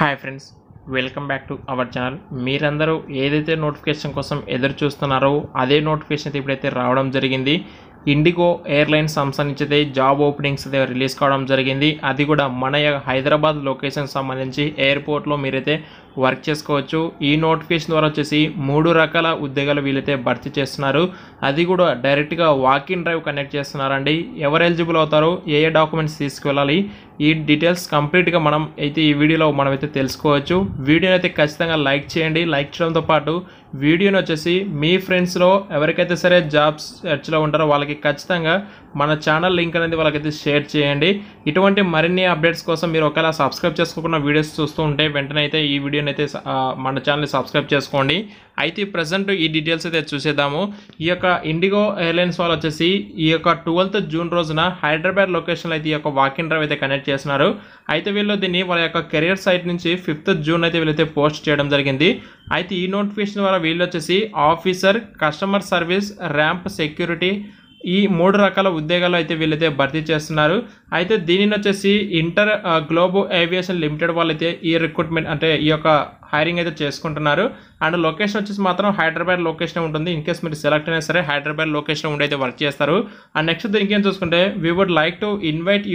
Hi friends, welcome back to our channel. మీరందరూ ఏదైతే notification కోసం ఎదురు చూస్తున్నారో అదే నోటిఫికేషన్ అయితే ఇప్పుడైతే రావడం జరిగింది. ఇండిగో ఎయిర్లైన్స్ సంస్థ నుంచి అయితే జాబ్ ఓపెనింగ్స్ అయితే రిలీజ్ కావడం జరిగింది. అది కూడా మన హైదరాబాద్ లొకేషన్ సంబంధించి ఎయిర్పోర్ట్లో మీరైతే వర్క్ చేసుకోవచ్చు. ఈ నోటిఫికేషన్ ద్వారా వచ్చేసి 3 రకాల ఉద్యోగాలు వీళ్ళైతే భర్తీ చేస్తున్నారు. అది కూడా డైరెక్ట్గా వాకిన్ డ్రైవ్ కనెక్ట్ చేస్తున్నారండి. ఎవరు ఎలిజిబుల్ అవుతారో, ఏ డాక్యుమెంట్స్ తీసుకువెళ్ళాలి, ఈ డీటెయిల్స్ కంప్లీట్గా మనం అయితే ఈ వీడియోలో మనమైతే తెలుసుకోవచ్చు. వీడియోని అయితే ఖచ్చితంగా లైక్ చేయండి. లైక్ చేయడంతో పాటు వీడియోని వచ్చేసి మీ ఫ్రెండ్స్లో ఎవరికైతే సరే జాబ్స్ సెర్చ్లో ఉంటారో వాళ్ళకి ఖచ్చితంగా మన ఛానల్ లింక్ అనేది వాళ్ళకైతే షేర్ చేయండి. ఇటువంటి మరిన్ని అప్డేట్స్ కోసం మీరు ఒకవేళ సబ్స్క్రైబ్ చేసుకోకుండా వీడియోస్ చూస్తూ ఉంటే వెంటనే అయితే ఈ వీడియోని అయితే మన ఛానల్ని సబ్స్క్రైబ్ చేసుకోండి. అయితే ప్రజెంట్ ఈ డీటెయిల్స్ అయితే చూసేద్దాము. ఈ యొక్క ఇండిగో ఎయిర్లైన్స్ వాళ్ళు వచ్చేసి ఈ యొక్క 12th జూన్ రోజున హైదరాబాద్ లొకేషన్లో అయితే ఈ యొక్క వాకిన్ డ్రైవ్ అయితే కనెక్ట్ చేస్తున్నారు. అయితే వీళ్ళు దీన్ని వాళ్ళ యొక్క కెరియర్ సైట్ నుంచి 5th జూన్ అయితే వీళ్ళైతే పోస్ట్ చేయడం జరిగింది. అయితే ఈ నోటిఫికేషన్ ద్వారా వీళ్ళు వచ్చేసి officer, customer service, ramp security, ఈ 3 రకాల ఉద్యోగాలు అయితే వీళ్ళైతే భర్తీ చేస్తున్నారు. అయితే దీనిని వచ్చేసి ఇంటర్ గ్లోబ్ ఏవియేషన్ లిమిటెడ్ వాళ్ళైతే ఈ రిక్రూట్మెంట్ అంటే ఈ యొక్క హైరింగ్ అయితే చేసుకుంటున్నారు. అండ్ లొకేషన్ వచ్చేసి మాత్రం హైదరాబాద్ లొకేషన్ ఉంటుంది. ఇన్ కేస్ మీరు సెలెక్ట్ అయినా సరే హైదరాబాద్ లొకేషన్ ఉండి అయితే వర్క్ చేస్తారు. అండ్ నెక్స్ట్ దీనికి ఏం చూసుకుంటే, we would like to invite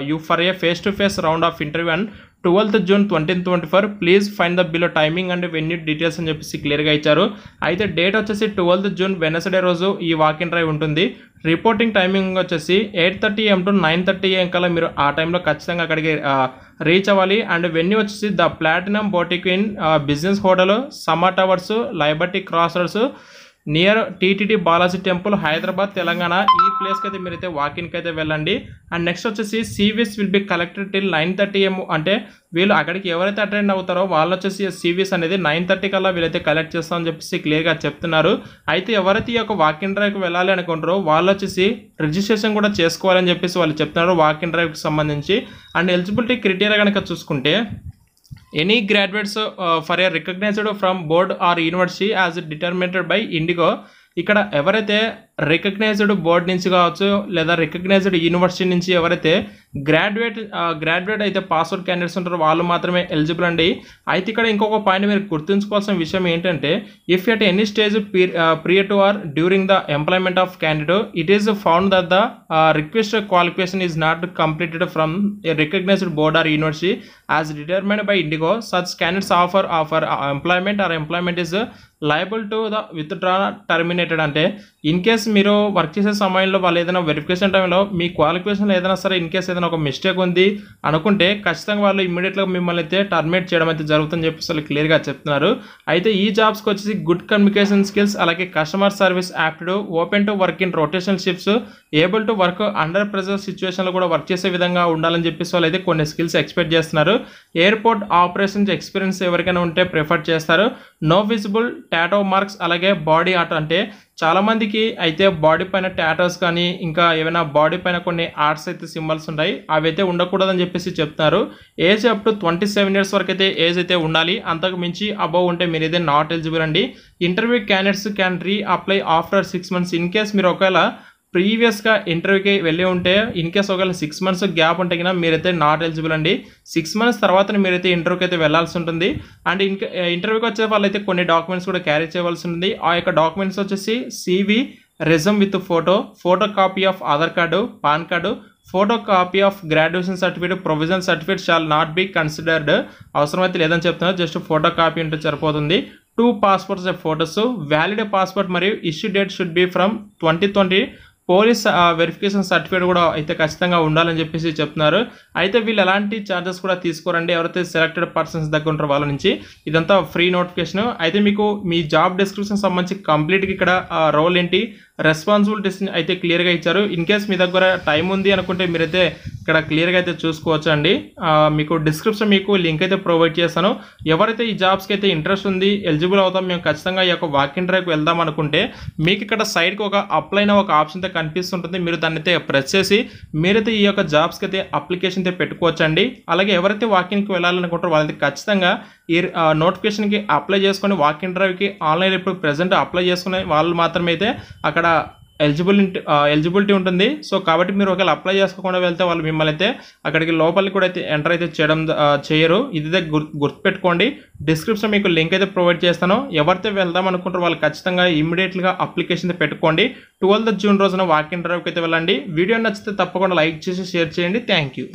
you for a face to face round of interview and 12th June 2024 please find the below timing and venue details అని చెప్పేసి క్లియర్గా ఇచ్చారు. అయితే డేట్ వచ్చేసి 12th జూన్ వెనస్డే రోజు ఈ వాకిన్ డ్రైవ్ ఉంటుంది. Reporting timing వచ్చేసి 8:30 AM to 9:30 AM కల్లా మీరు ఆ టైంలో ఖచ్చితంగా అక్కడికి రీచ్ అవ్వాలి. అండ్ వెన్యూ వచ్చేసి the platinum boutique in business hotel, Sama towers, Liberty cross roads near TTD Balaji temple, Hyderabad, Telangana. ఈ ప్లేస్కి అయితే మీరైతే వాకిన్కి అయితే వెళ్ళండి. అండ్ నెక్స్ట్ వచ్చేసి సీవీస్ will be collected till 9:30 AM. అంటే వీళ్ళు అక్కడికి ఎవరైతే అటెండ్ అవుతారో వాళ్ళు వచ్చేసి సీవీస్ అనేది 9:30 కల్లా వీళ్ళైతే కలెక్ట్ చేస్తామని చెప్పేసి క్లియర్గా చెప్తున్నారు. అయితే ఎవరైతే ఈ యొక్క వాకిన్ డ్రైవ్కి వెళ్ళాలి అనుకుంటారో వాళ్ళు వచ్చేసి రిజిస్ట్రేషన్ కూడా చేసుకోవాలని చెప్పేసి వాళ్ళు చెప్తున్నారు వాకిన్ డ్రైవ్కి సంబంధించి. అండ్ ఎలిజిబిలిటీ క్రైటీరియా కనుక చూసుకుంటే, any graduates for a recognised from board or university as determinated by IndiGo. ఇక్కడ ఎవరైతే రికగ్నైజ్డ్ బోర్డ్ నుంచి కావచ్చు లేదా రికగ్నైజ్డ్ యూనివర్సిటీ నుంచి ఎవరైతే గ్రాడ్యుయేట్ అయితే పాస్అవుట్ క్యాండిడేట్స్ ఉంటారో వాళ్ళు మాత్రమే ఎలిజిబుల్ అండి. అయితే ఇక్కడ ఇంకొక పాయింట్ మీరు గుర్తుంచుకోవాల్సిన విషయం ఏంటంటే, if at any stage prior to or during the employment of candidate it is found that the request qualification is not completed from a recognised board or university as determined by IndiGo, such candidates offer employment or employment is liable to the withdraw terminated. అంటే in case మీరు work చేసే సమయంలో వాళ్ళు ఏదైనా verification టైంలో మీ క్వాలిఫికేషన్లో ఏదైనా సరే in case ఏదైనా ఒక మిస్టేక్ ఉంది అనుకుంటే ఖచ్చితంగా వాళ్ళు ఇమ్మీడియట్గా మిమ్మల్ని అయితే టర్మినేట్ చేయడం అయితే జరుగుతుందని చెప్పేసి వాళ్ళు క్లియర్గా చెప్తున్నారు. అయితే ఈ జాబ్స్కి వచ్చేసి గుడ్ కమ్యూనికేషన్ స్కిల్స్, అలాగే customer service aptitude, open to work in rotational shifts, able to work under pressure సిచ్యువేషన్లో కూడా వర్క్ చేసే విధంగా ఉండాలని చెప్పేసి వాళ్ళు అయితే కొన్ని స్కిల్స్ ఎక్స్పెక్ట్ చేస్తున్నారు. ఎయిర్పోర్ట్ ఆపరేషన్స్ ఎక్స్పీరియన్స్ ఎవరికైనా ఉంటే ప్రిఫర్ చేస్తారు. నో విజిబుల్ టాటో మార్క్స్, అలాగే బాడీ ఆర్ట్. అంటే చాలామందికి అయితే బాడీ పైన టాటోస్ కానీ ఇంకా ఏమైనా బాడీ పైన కొన్ని ఆర్ట్స్ అయితే సింబల్స్ ఉంటాయి, అవి అయితే ఉండకూడదని చెప్పేసి చెప్తున్నారు. ఏజ్ అప్ టు 27 years వరకు అయితే ఏజ్ అయితే ఉండాలి. అంతకు మించి అబౌవ్ ఉంటే మీరు అయితే నాట్ ఎలిజిబుల్ అండి. Interview candidates can re apply after 6 months. In case మీరు ఒకవేళ ప్రీవియస్గా ఇంటర్వ్యూకి వెళ్ళి ఉంటే ఇన్ కేస్ ఒకవేళ 6 months గ్యాప్ ఉంటే కన్నా మీరైతే నాట్ ఎలిజిబుల్ అండి. 6 months తర్వాత మీరైతే ఇంటర్వ్యూకి అయితే వెళ్ళాల్సి ఉంటుంది. అండ్ ఇంటర్వ్యూకి వచ్చే వాళ్ళైతే కొన్ని డాక్యుమెంట్స్ కూడా క్యారీ చేయవలసి ఉంటుంది. ఆ యొక్క డాక్యుమెంట్స్ వచ్చేసి CV, resume with photo copy of Aadhaar card, pan card, photo copy of graduation certificate, provisional certificate shall not be considered. అవసరమైతే లేదని చెప్తున్నారు, జస్ట్ ఫోటో కాపీ ఉంటే సరిపోతుంది. 2 passports ఫోటోస్, వ్యాలిడ్ పాస్పోర్ట్ మరియు issue date should be from 2020. Police verification certificate కూడా అయితే ఖచ్చితంగా ఉండాలని చెప్పేసి చెప్తున్నారు. అయితే వీళ్ళు ఎలాంటి ఛార్జెస్ కూడా తీసుకోరండి ఎవరైతే సెలెక్టెడ్ పర్సన్స్ దగ్గర ఉంటారో వాళ్ళ నుంచి. ఇదంతా ఫ్రీ నోటిఫికేషన్. అయితే మీకు మీ జాబ్ డిస్క్రిప్షన్ సంబంధించి కంప్లీట్గా ఇక్కడ రోల్ ఏంటి, రెస్పాన్సిబిలిటీస్ అయితే క్లియర్గా ఇచ్చారు. ఇన్ కేస్ మీ దగ్గర టైం ఉంది అనుకుంటే మీరైతే ఇక్కడ క్లియర్గా అయితే చూసుకోవచ్చు అండి. మీకు డిస్క్రిప్షన్ మీకు లింక్ అయితే ప్రొవైడ్ చేస్తాను. ఎవరైతే ఈ జాబ్స్కి అయితే ఇంట్రెస్ట్ ఉంది, ఎలిజిబుల్ అవుతాం, మేము ఖచ్చితంగా ఈ యొక్క వాకిన్ డ్రైవ్కి వెళ్దాం అనుకుంటే మీకు ఇక్కడ సైడ్కి ఒక అప్లై అయిన ఒక ఆప్షన్ అయితే కనిపిస్తుంటుంది. మీరు దాన్ని అయితే ప్రెస్ చేసి మీరైతే ఈ యొక్క జాబ్స్కి అయితే అప్లికేషన్ అయితే పెట్టుకోవచ్చు అండి. అలాగే ఎవరైతే వాకిన్కి వెళ్ళాలనుకుంటారో వాళ్ళైతే ఖచ్చితంగా ఈ నోటిఫికేషన్కి అప్లై చేసుకొని వాకిన్ డ్రైవ్కి ఆన్లైన్ ఇప్పుడు ప్రెజెంట్ అప్లై చేసుకునే వాళ్ళు మాత్రమే అయితే అక్కడ ఎలిజిబిలిటీ ఉంటుంది. సో కాబట్టి మీరు ఒకవేళ అప్లై చేసుకోకుండా వెళ్తే వాళ్ళు మిమ్మల్ని అయితే అక్కడికి లోపలికి కూడా అయితే ఎంటర్ అయితే చేయరు. ఇది గుర్తుపెట్టుకోండి. డిస్క్రిప్షన్ మీకు లింక్ అయితే ప్రొవైడ్ చేస్తాను. ఎవరైతే వెళ్దాం అనుకుంటారో వాళ్ళు ఖచ్చితంగా ఇమీడియట్గా అప్లికేషన్ పెట్టుకోండి. 12th జూన్ రోజున వాక్ ఇన్ డ్రైవ్కి అయితే వెళ్ళండి. వీడియో నచ్చితే తప్పకుండా లైక్ చేసి షేర్ చేయండి. Thank you.